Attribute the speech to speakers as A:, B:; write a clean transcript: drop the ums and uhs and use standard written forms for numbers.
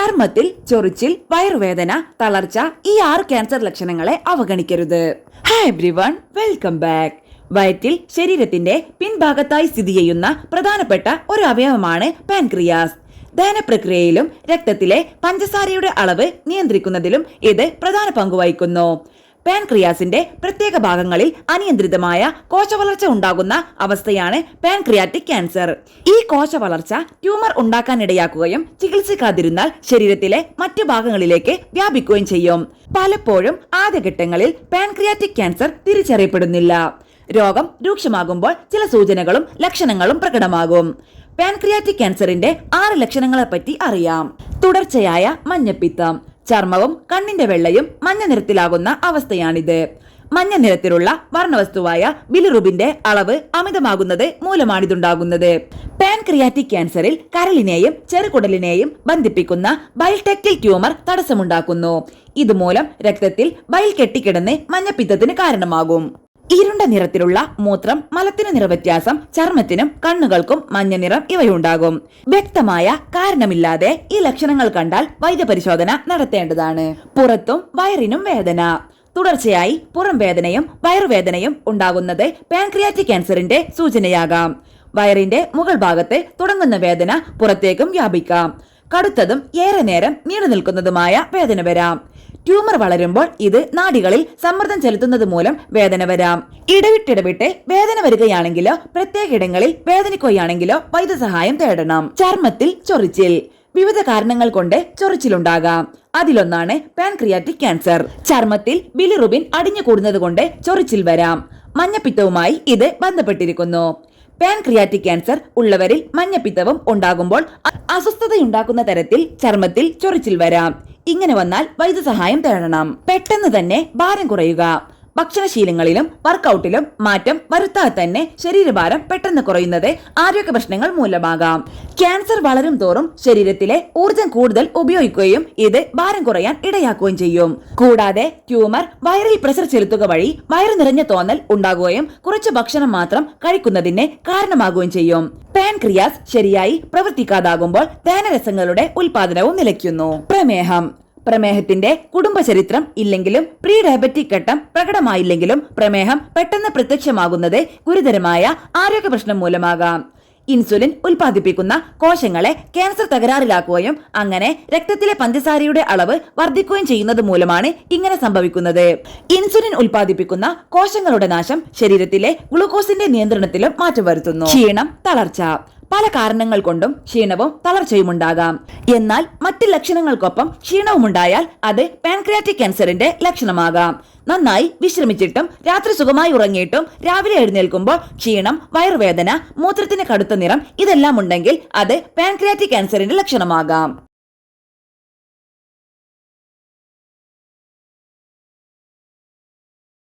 A: ചർമ്മത്തിൽ ചൊറിച്ചിൽ, വയറുവേദന, തളർച്ച ഈ 6 ക്യാൻസർ ലക്ഷണങ്ങളെ അവഗണിക്കരുത്. Hi everyone, welcome back. വയറ്റിൽ ശരീരത്തിന്റെ പിൻഭാഗത്തായി സ്ഥിതി ചെയ്യുന്ന പ്രധാനപ്പെട്ട ഒരു അവയവമാണ് പാൻക്രിയാസ്. ദഹന പ്രക്രിയയിലും രക്തത്തിലെ പഞ്ചസാരയുടെ അളവ് നിയന്ത്രിക്കുന്നതിലും ഇത് പ്രധാന പങ്കുവഹിക്കുന്നു. പാൻക്രിയാസിന്റെ പ്രത്യേക ഭാഗങ്ങളിൽ അനിയന്ത്രിതമായ കോശവളർച്ച ഉണ്ടാകുന്ന അവസ്ഥയാണ് പാൻക്രിയാറ്റിക് ക്യാൻസർ. ഈ കോശവളർച്ച ട്യൂമർ ഉണ്ടാക്കാനിടയാക്കുകയും ചികിത്സിക്കാതിരുന്നാൽ ശരീരത്തിലെ മറ്റു ഭാഗങ്ങളിലേക്ക് വ്യാപിക്കുകയും ചെയ്യും. പലപ്പോഴും ആദ്യഘട്ടങ്ങളിൽ പാൻക്രിയാറ്റിക് ക്യാൻസർ തിരിച്ചറിയപ്പെടുന്നില്ല. രോഗം രൂക്ഷമാകുമ്പോൾ ചില സൂചനകളും ലക്ഷണങ്ങളും പ്രകടമാകും. പാൻക്രിയാറ്റിക് ക്യാൻസറിന്റെ 6 ലക്ഷണങ്ങളെ പറ്റി അറിയാം. തുടർച്ചയായ മഞ്ഞപ്പിത്തം. ചർമ്മവും കണ്ണിന്റെ വെള്ളയും മഞ്ഞ നിറത്തിലാകുന്ന അവസ്ഥയാണിത്. മഞ്ഞ നിറത്തിലുള്ള വർണ്ണവസ്തുവായ ബിലിറുബിന്റെ അളവ് അമിതമാകുന്നത് മൂലമാണിതുണ്ടാകുന്നത്. പാൻക്രിയാറ്റിക് ക്യാൻസറിൽ കരളിനെയും ചെറുകുടലിനെയും ബന്ധിപ്പിക്കുന്ന ബൈൽ ഡക്റ്റിൽ ട്യൂമർ തടസ്സമുണ്ടാക്കുന്നു. ഇതുമൂലം രക്തത്തിൽ ബൈൽ കെട്ടിക്കിടന്ന് മഞ്ഞപ്പിത്തത്തിന് കാരണമാകും. ഇരുണ്ട നിറത്തിലുള്ള മൂത്രം, മലത്തിന് നിറവ്യത്യാസം, ചർമ്മത്തിനും കണ്ണുകൾക്കും മഞ്ഞ നിറം ഇവയുണ്ടാകും. വ്യക്തമായ കാരണമില്ലാതെ ഈ ലക്ഷണങ്ങൾ കണ്ടാൽ വൈദ്യപരിശോധന നടത്തേണ്ടതാണ്. പുറത്തും വയറിനും വേദന. തുടർച്ചയായി പുറം വേദനയും വയറുവേദനയും ഉണ്ടാകുന്നത് പാൻക്രിയാറ്റിക് ക്യാൻസറിന്റെ സൂചനയാകാം. വയറിന്റെ മുകൾ ഭാഗത്ത് തുടങ്ങുന്ന വേദന പുറത്തേക്കും വ്യാപിക്കാം. കടുത്തതും ഏറെ നേരം നീണ്ടു നിൽക്കുന്നതുമായ വേദന വരാം. ട്യൂമർ വളരുമ്പോൾ ഇത് നാഡികളിൽ സമ്മർദ്ദം ചെലുത്തുന്നത് മൂലം വേദന വരാം. ഇടവിട്ടിടവിട്ട് വേദന വരികയാണെങ്കിലോ പ്രത്യേക ഇടങ്ങളിൽ വേദനിക്കുകയാണെങ്കിലോ വൈദ്യസഹായം തേടണം. ചർമ്മത്തിൽ ചൊറിച്ചിൽ. വിവിധ കാരണങ്ങൾ കൊണ്ട് ചൊറിച്ചിലുണ്ടാകാം. അതിലൊന്നാണ് പാൻക്രിയാറ്റിക് ക്യാൻസർ. ചർമ്മത്തിൽ ബിലിറുബിൻ അടിഞ്ഞുകൂടുന്നത് കൊണ്ട് ചൊറിച്ചിൽ വരാം. മഞ്ഞപ്പിത്തവുമായി ഇത് ബന്ധപ്പെട്ടിരിക്കുന്നു. പാൻക്രിയാറ്റിക് ക്യാൻസർ ഉള്ളവരിൽ മഞ്ഞപ്പിത്തവും ഉണ്ടാകുമ്പോൾ അസ്വസ്ഥതയുണ്ടാക്കുന്ന തരത്തിൽ ചർമ്മത്തിൽ ചൊറിച്ചിൽ വരാം. ഇങ്ങനെ വന്നാൽ വൈദ്യസഹായം തേടണം. പെട്ടെന്ന് തന്നെ ഭാരം കുറയുക. ഭക്ഷണശീലങ്ങളിലും വർക്കൗട്ടിലും മാറ്റം വരുത്താതെ തന്നെ ശരീരഭാരം പെട്ടെന്ന് കുറയുന്നത് ആരോഗ്യ പ്രശ്നങ്ങൾ മൂലമാകാം. ക്യാൻസർ വളരും തോറും ശരീരത്തിലെ ഊർജം കൂടുതൽ ഉപയോഗിക്കുകയും ഇത് ഭാരം കുറയാൻ ഇടയാക്കുകയും ചെയ്യും. കൂടാതെ ട്യൂമർ വയറിൽ പ്രഷർ ചെലുത്തുക വഴി വയറു നിറഞ്ഞ തോന്നൽ ഉണ്ടാകുകയും കുറച്ച് ഭക്ഷണം മാത്രം കഴിക്കുന്നതിന് കാരണമാകുകയും ചെയ്യും. പാൻക്രിയാസ് ശരിയായി പ്രവർത്തിക്കാതാകുമ്പോൾ ദഹനരസങ്ങളുടെ ഉൽപാദനവും നിലയ്ക്കുന്നു. പ്രമേഹം. പ്രമേഹത്തിന്റെ കുടുംബചരിത്രം ഇല്ലെങ്കിലും പ്രീ ഡയബറ്റിക് ഘട്ടം പ്രകടമായില്ലെങ്കിലും പ്രമേഹം പെട്ടെന്ന് പ്രത്യക്ഷമാകുന്നത് ഗുരുതരമായ ആരോഗ്യ പ്രശ്നം മൂലമാകാം. ഇൻസുലിൻ ഉൽപ്പാദിപ്പിക്കുന്ന കോശങ്ങളെ ക്യാൻസർ തകരാറിലാക്കുകയും അങ്ങനെ രക്തത്തിലെ പഞ്ചസാരയുടെ അളവ് വർദ്ധിക്കുകയും ചെയ്യുന്നത് മൂലമാണ് ഇങ്ങനെ സംഭവിക്കുന്നത്. ഇൻസുലിൻ ഉൽപ്പാദിപ്പിക്കുന്ന കോശങ്ങളുടെ നാശം ശരീരത്തിലെ ഗ്ലൂക്കോസിന്റെ നിയന്ത്രണത്തിലും മാറ്റം വരുത്തുന്നു. ക്ഷീണം, തളർച്ച. പല കാരണങ്ങൾ കൊണ്ടും ക്ഷീണവും തളർച്ചയും ഉണ്ടാകാം. എന്നാൽ മറ്റ് ലക്ഷണങ്ങൾക്കൊപ്പം ക്ഷീണവും ഉണ്ടായാൽ അത് പാൻക്രിയാറ്റിക് ക്യാൻസറിന്റെ ലക്ഷണമാകാം. നന്നായി വിശ്രമിച്ചിട്ടും രാത്രി സുഖമായി ഉറങ്ങിയിട്ടും രാവിലെ എഴുന്നേൽക്കുമ്പോൾ ക്ഷീണം, വയറുവേദന, മൂത്രത്തിന് കടുത്ത നിറം ഇതെല്ലാം ഉണ്ടെങ്കിൽ അത് പാൻക്രിയാറ്റിക് ക്യാൻസറിന്റെ ലക്ഷണമാകാം.